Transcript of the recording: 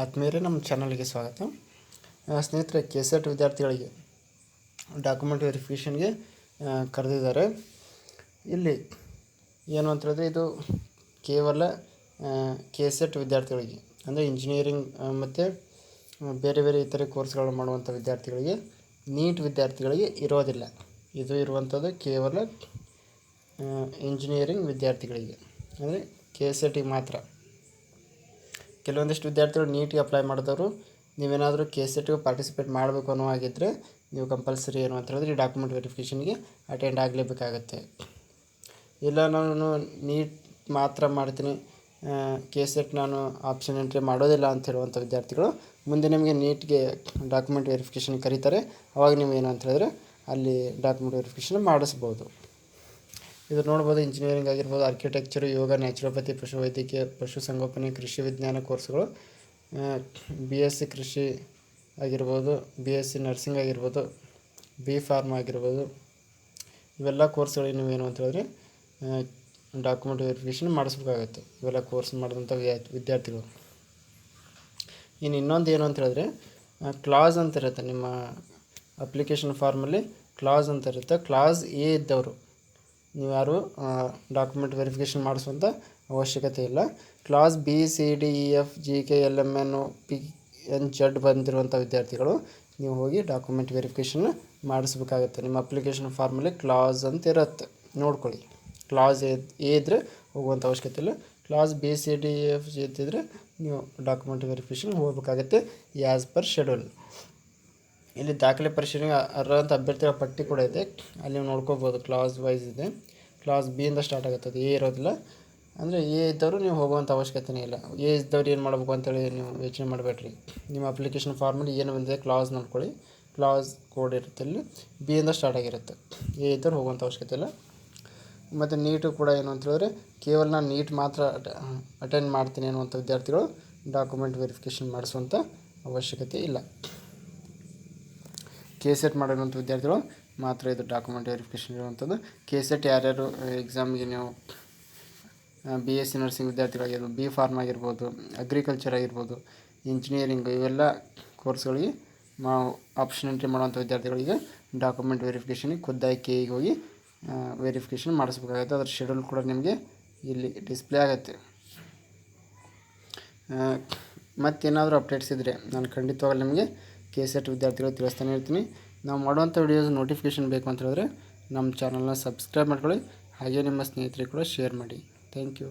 ಆತ್ಮೀಯರೇ, ನಮ್ಮ ಚಾನಲ್ಗೆ ಸ್ವಾಗತ. ಸ್ನೇಹಿತರೆ, ಕೆಸೆಟ್ ವಿದ್ಯಾರ್ಥಿಗಳಿಗೆ ಡಾಕ್ಯುಮೆಂಟ್ ವೆರಿಫಿಕೇಷನ್ಗೆ ಕರೆದಿದ್ದಾರೆ. ಇಲ್ಲಿ ಏನು ಅಂತ ಹೇಳಿದ್ರೆ, ಇದು ಕೇವಲ ಕೆಸೆಟ್ ವಿದ್ಯಾರ್ಥಿಗಳಿಗೆ, ಅಂದರೆ ಇಂಜಿನಿಯರಿಂಗ್ ಮತ್ತು ಬೇರೆ ಬೇರೆ ಇತರೆ ಕೋರ್ಸ್ಗಳನ್ನು ಮಾಡುವಂಥ ವಿದ್ಯಾರ್ಥಿಗಳಿಗೆ, ನೀಟ್ ವಿದ್ಯಾರ್ಥಿಗಳಿಗೆ ಇರೋದಿಲ್ಲ. ಇದು ಇರುವಂಥದ್ದು ಕೇವಲ ಇಂಜಿನಿಯರಿಂಗ್ ವಿದ್ಯಾರ್ಥಿಗಳಿಗೆ, ಅಂದರೆ ಕೆಸೆಟಿಗೆ ಮಾತ್ರ. ಕೆಲವೊಂದಿಷ್ಟು ವಿದ್ಯಾರ್ಥಿಗಳು ನೀಟಿಗೆ ಅಪ್ಲೈ ಮಾಡಿದವರು ನೀವೇನಾದರೂ ಕೆಸೆಟ್ಗೆ ಪಾರ್ಟಿಸಿಪೇಟ್ ಮಾಡಬೇಕು ಅನ್ನೋ ಹಾಗಿದ್ದರೆ ನೀವು ಕಂಪಲ್ಸರಿ ಏನು ಅಂತ ಹೇಳಿದ್ರೆ ಈ ಡಾಕ್ಯುಮೆಂಟ್ ವೆರಿಫಿಕೇಷನ್ಗೆ ಅಟೆಂಡ್ ಆಗಲೇಬೇಕಾಗತ್ತೆ. ಇಲ್ಲ ನಾನು ನೀಟ್ ಮಾತ್ರ ಮಾಡ್ತೀನಿ, ಕೆಸೆಟ್ ನಾನು ಆಪ್ಷನ್ ಎಂಟ್ರಿ ಮಾಡೋದಿಲ್ಲ ಅಂತ ಹೇಳುವಂಥ ವಿದ್ಯಾರ್ಥಿಗಳು ಮುಂದೆ ನಿಮಗೆ ನೀಟ್ಗೆ ಡಾಕ್ಯುಮೆಂಟ್ ವೆರಿಫಿಕೇಷನ್ ಕರೀತಾರೆ. ಅವಾಗ ನೀವು ಏನು ಅಂತ ಹೇಳಿದ್ರೆ ಅಲ್ಲಿ ಡಾಕ್ಯುಮೆಂಟ್ ವೆರಿಫಿಕೇಷನ್ ಮಾಡಿಸ್ಬೋದು. ಇದು ನೋಡ್ಬೋದು, ಇಂಜಿನಿಯರಿಂಗ್ ಆಗಿರ್ಬೋದು, ಆರ್ಕಿಟೆಕ್ಚರು, ಯೋಗ, ನ್ಯಾಚುರೋಪತಿ, ಪಶುವೈದ್ಯಕೀಯ, ಪಶುಸಂಗೋಪನೆ, ಕೃಷಿ ವಿಜ್ಞಾನ ಕೋರ್ಸ್ಗಳು, BSc ಕೃಷಿ ಆಗಿರ್ಬೋದು, BSc ನರ್ಸಿಂಗ್ ಆಗಿರ್ಬೋದು, B.Pharm ಆಗಿರ್ಬೋದು, ಇವೆಲ್ಲ ಕೋರ್ಸ್ಗಳಿಗೆ ನೀವೇನು ಅಂತ ಹೇಳಿದ್ರೆ ಡಾಕ್ಯುಮೆಂಟ್ ವೆರಿಫಿಕೇಷನ್ ಮಾಡಿಸ್ಬೇಕಾಗತ್ತೆ. ಇವೆಲ್ಲ ಕೋರ್ಸ್ ಮಾಡಿದಂಥ ವಿದ್ಯಾರ್ಥಿಗಳು. ಇನ್ನೊಂದು ಏನು ಅಂತ ಹೇಳಿದ್ರೆ ಕ್ಲಾಸ್ ಅಂತ ಇರುತ್ತೆ. ನಿಮ್ಮ ಅಪ್ಲಿಕೇಶನ್ ಫಾರ್ಮಲ್ಲಿ ಕ್ಲಾಸ್ ಅಂತ ಇರುತ್ತೆ. ಕ್ಲಾಸ್ ಎ ಇದ್ದವರು ನೀವು ಯಾರು ಡಾಕ್ಯುಮೆಂಟ್ ವೆರಿಫಿಕೇಷನ್ ಮಾಡಿಸುವಂಥ ಅವಶ್ಯಕತೆ ಇಲ್ಲ. Class B, C, D, E, F, G, K, L, M, N, O, P, N, Z ಬಂದಿರುವಂಥ ವಿದ್ಯಾರ್ಥಿಗಳು ನೀವು ಹೋಗಿ ಡಾಕ್ಯುಮೆಂಟ್ ವೆರಿಫಿಕೇಷನ್ ಮಾಡಿಸ್ಬೇಕಾಗತ್ತೆ. ನಿಮ್ಮ ಅಪ್ಲಿಕೇಶನ್ ಫಾರ್ಮಲ್ಲಿ ಕ್ಲಾಸ್ ಅಂತ ಇರುತ್ತೆ, ನೋಡ್ಕೊಳ್ಳಿ. ಕ್ಲಾಸ್ ಎ ಇದ್ದರೆ ಹೋಗುವಂಥ ಅವಶ್ಯಕತೆ ಇಲ್ಲ. Class B, C, D, E, F, G ಇದ್ದರೆ ನೀವು ಡಾಕ್ಯುಮೆಂಟ್ ವೆರಿಫಿಕೇಷನ್ ಹೋಗಬೇಕಾಗತ್ತೆ ಆ್ಯಸ್ ಪರ್ ಶೆಡ್ಯೂಲ್. ಇಲ್ಲಿ ದಾಖಲೆ ಪರಿಶೀಲನೆಗೆ ಅರ್ಹರಂಥ ಅಭ್ಯರ್ಥಿಗಳ ಪಟ್ಟಿ ಕೂಡ ಇದೆ, ಅಲ್ಲಿ ನೀವು ನೋಡ್ಕೋಬೋದು. ಕ್ಲಾಸ್ ವೈಸ್ ಇದೆ. ಕ್ಲಾಸ್ B ಇಂದ ಸ್ಟಾರ್ಟ್ ಆಗುತ್ತೆ, ಅದು ಎ ಇರೋದಿಲ್ಲ. ಅಂದರೆ ಎ ಇದ್ದವರು ನೀವು ಹೋಗುವಂಥ ಅವಶ್ಯಕತೆಯೇ ಇಲ್ಲ. ಎ ಇದ್ದವ್ರು ಏನು ಮಾಡಬೇಕು ಅಂತೇಳಿ ನೀವು ಯೋಚನೆ ಮಾಡಬೇಡ್ರಿ. ನಿಮ್ಮ ಅಪ್ಲಿಕೇಶನ್ ಫಾರ್ಮಲ್ಲಿ ಏನು ಬಂದಿದೆ ಕ್ಲಾಸ್ ನೋಡ್ಕೊಳ್ಳಿ, ಕ್ಲಾಸ್ ಕೋಡ್ ಇರುತ್ತೆ, ಅಲ್ಲಿ B ಇಂದ ಸ್ಟಾರ್ಟ್ ಆಗಿರುತ್ತೆ. ಎ ಇದ್ದವ್ರು ಹೋಗುವಂಥ ಅವಶ್ಯಕತೆ ಇಲ್ಲ. ಮತ್ತು ನೀಟು ಕೂಡ ಏನು ಅಂತ ಹೇಳಿದ್ರೆ ಕೇವಲ ನಾನು ನೀಟ್ ಮಾತ್ರ ಅಟೆಂಡ್ ಮಾಡ್ತೀನಿ ಅನ್ನುವಂಥ ವಿದ್ಯಾರ್ಥಿಗಳು ಡಾಕ್ಯುಮೆಂಟ್ ವೆರಿಫಿಕೇಷನ್ ಮಾಡಿಸುವಂಥ ಅವಶ್ಯಕತೆ ಇಲ್ಲ. ಕೆಸೆಟ್ ಮಾಡಿರುವಂಥ ವಿದ್ಯಾರ್ಥಿಗಳು ಮಾತ್ರ ಇದು ಡಾಕ್ಯುಮೆಂಟ್ ವೆರಿಫಿಕೇಷನ್ ಇರುವಂಥದ್ದು. ಕೆಸೆಟ್ ಯಾರ್ಯಾರು ಎಕ್ಸಾಮ್ಗೆ ನೀವು BSc ನರ್ಸಿಂಗ್ ವಿದ್ಯಾರ್ಥಿಗಳಾಗಿರ್ಬೋದು, B.Pharm ಆಗಿರ್ಬೋದು, ಅಗ್ರಿಕಲ್ಚರ್ ಆಗಿರ್ಬೋದು, ಇಂಜಿನಿಯರಿಂಗು, ಇವೆಲ್ಲ ಕೋರ್ಸ್ಗಳಿಗೆ ಆಪ್ಷನ್ ಎಂಟ್ರಿ ಮಾಡುವಂಥ ವಿದ್ಯಾರ್ಥಿಗಳಿಗೆ ಡಾಕ್ಯುಮೆಂಟ್ ವೆರಿಫಿಕೇಷನಿಗೆ ಖುದ್ದಾಗಿ KEಗೆ ಹೋಗಿ ವೆರಿಫಿಕೇಷನ್ ಮಾಡಿಸ್ಬೇಕಾಗುತ್ತೆ. ಅದರ ಶೆಡ್ಯೂಲ್ ಕೂಡ ನಿಮಗೆ ಇಲ್ಲಿ ಡಿಸ್ಪ್ಲೇ ಆಗುತ್ತೆ. ಮತ್ತೇನಾದರೂ ಅಪ್ಡೇಟ್ಸ್ ಇದ್ದರೆ ನಾನು ಖಂಡಿತವಾಗಲೂ ನಿಮಗೆ ಕೆಸೆಟ್ ವಿದ್ಯಾರ್ಥಿಗಳು ತಿಳಿಸ್ತಾನೆ ಇರ್ತೀನಿ. ನಾವು ಮಾಡುವಂಥ ವಿಡಿಯೋಸ್ ನೋಟಿಫಿಕೇಷನ್ ಬೇಕು ಅಂತ ಹೇಳಿದ್ರೆ ನಮ್ಮ ಚಾನಲ್ನ ಸಬ್ಸ್ಕ್ರೈಬ್ ಮಾಡ್ಕೊಳ್ಳಿ, ಹಾಗೆ ನಿಮ್ಮ ಸ್ನೇಹಿತರಿಗೆ ಕೂಡ ಶೇರ್ ಮಾಡಿ. Thank you.